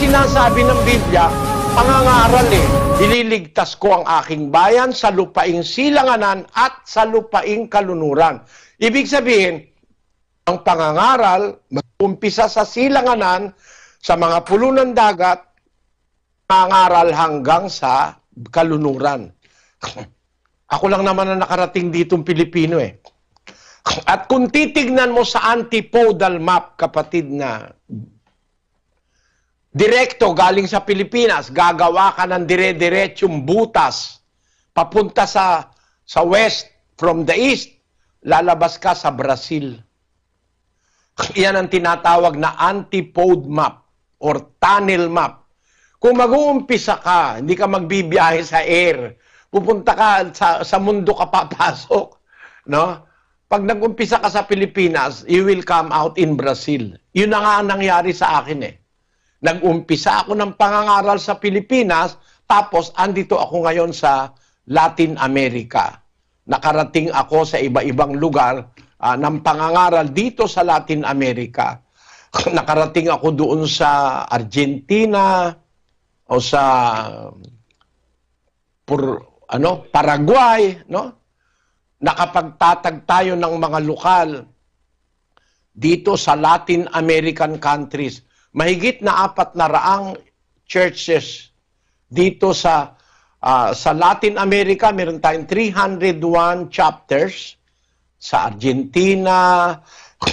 sinasabi ng Biblia, pangangaral ililigtas ko ang aking bayan sa lupaing silanganan at sa lupaing kalunuran. Ibig sabihin, ang pangangaral, mag-umpisa sa silanganan, sa mga pulo ng dagat, pangangaral hanggang sa kalunuran. Ako lang naman na nakarating ditong Pilipino eh. At kung titignan mo sa antipodal map, kapatid na direkto galing sa Pilipinas, gagawa ka ng dire-diretsyong butas papunta sa west from the east, lalabas ka sa Brazil. Yan ang tinatawag na antipode map or tunnel map. Kung mag-uumpisa ka, hindi ka magbibiyahe sa air, pupunta ka sa mundo ka papasok, no? Pag nag-umpisa ka sa Pilipinas, you will come out in Brazil. Yun na nga ang nangyari sa akin eh. Nag-umpisa ako ng pangangaral sa Pilipinas, tapos andito ako ngayon sa Latin America. Nakarating ako sa iba-ibang lugar ng pangangaral dito sa Latin America. Nakarating ako doon sa Argentina o sa Paraguay, no? Nakapagtatag tayo ng mga lokal dito sa Latin American countries. Mahigit na 400 churches dito sa Latin America. Meron tayong 301 chapters sa Argentina,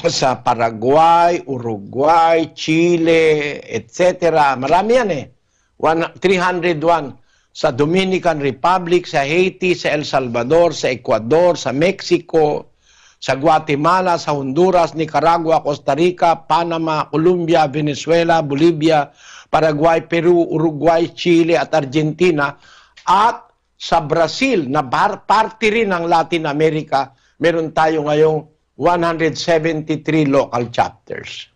sa Paraguay, Uruguay, Chile, etc. Marami yan eh. 301 sa Dominican Republic, sa Haiti, sa El Salvador, sa Ecuador, sa Mexico, sa Guatemala, sa Honduras, Nicaragua, Costa Rica, Panama, Colombia, Venezuela, Bolivia, Paraguay, Peru, Uruguay, Chile at Argentina, at sa Brazil na parte rin ng Latin America, meron tayo ngayong 173 local chapters.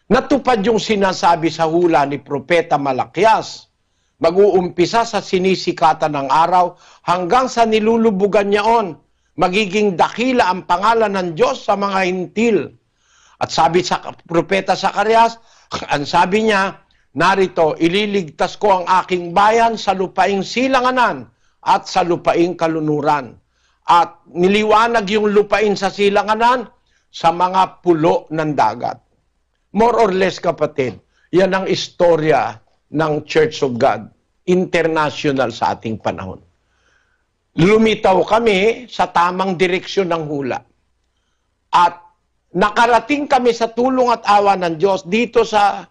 Natupad yung sinasabi sa hula ni Propeta Malakias. Mag-uumpisa sa sinisikatan ng araw hanggang sa nilulubugan niyaon. Magiging dakila ang pangalan ng Diyos sa mga hintil. At sabi sa Propeta Zacarias, ang sabi niya, narito, ililigtas ko ang aking bayan sa lupaing silanganan at sa lupaing kalunuran. At niliwanag yung lupain sa silanganan sa mga pulo ng dagat. More or less, kapatid, yan ang istorya ng Church of God International sa ating panahon. Lumitaw kami sa tamang direksyon ng hula. At nakarating kami sa tulong at awa ng Diyos dito sa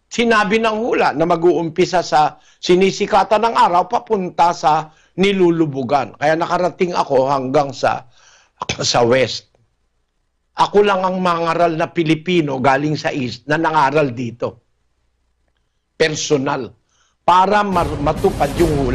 sinabi ng hula na mag-uumpisa sa sinisikatan ng araw papunta sa nilulubugan. Kaya nakarating ako hanggang sa west. Ako lang ang mangaral na Pilipino galing sa east na nangaral dito. Personal. Para matupad yung hula.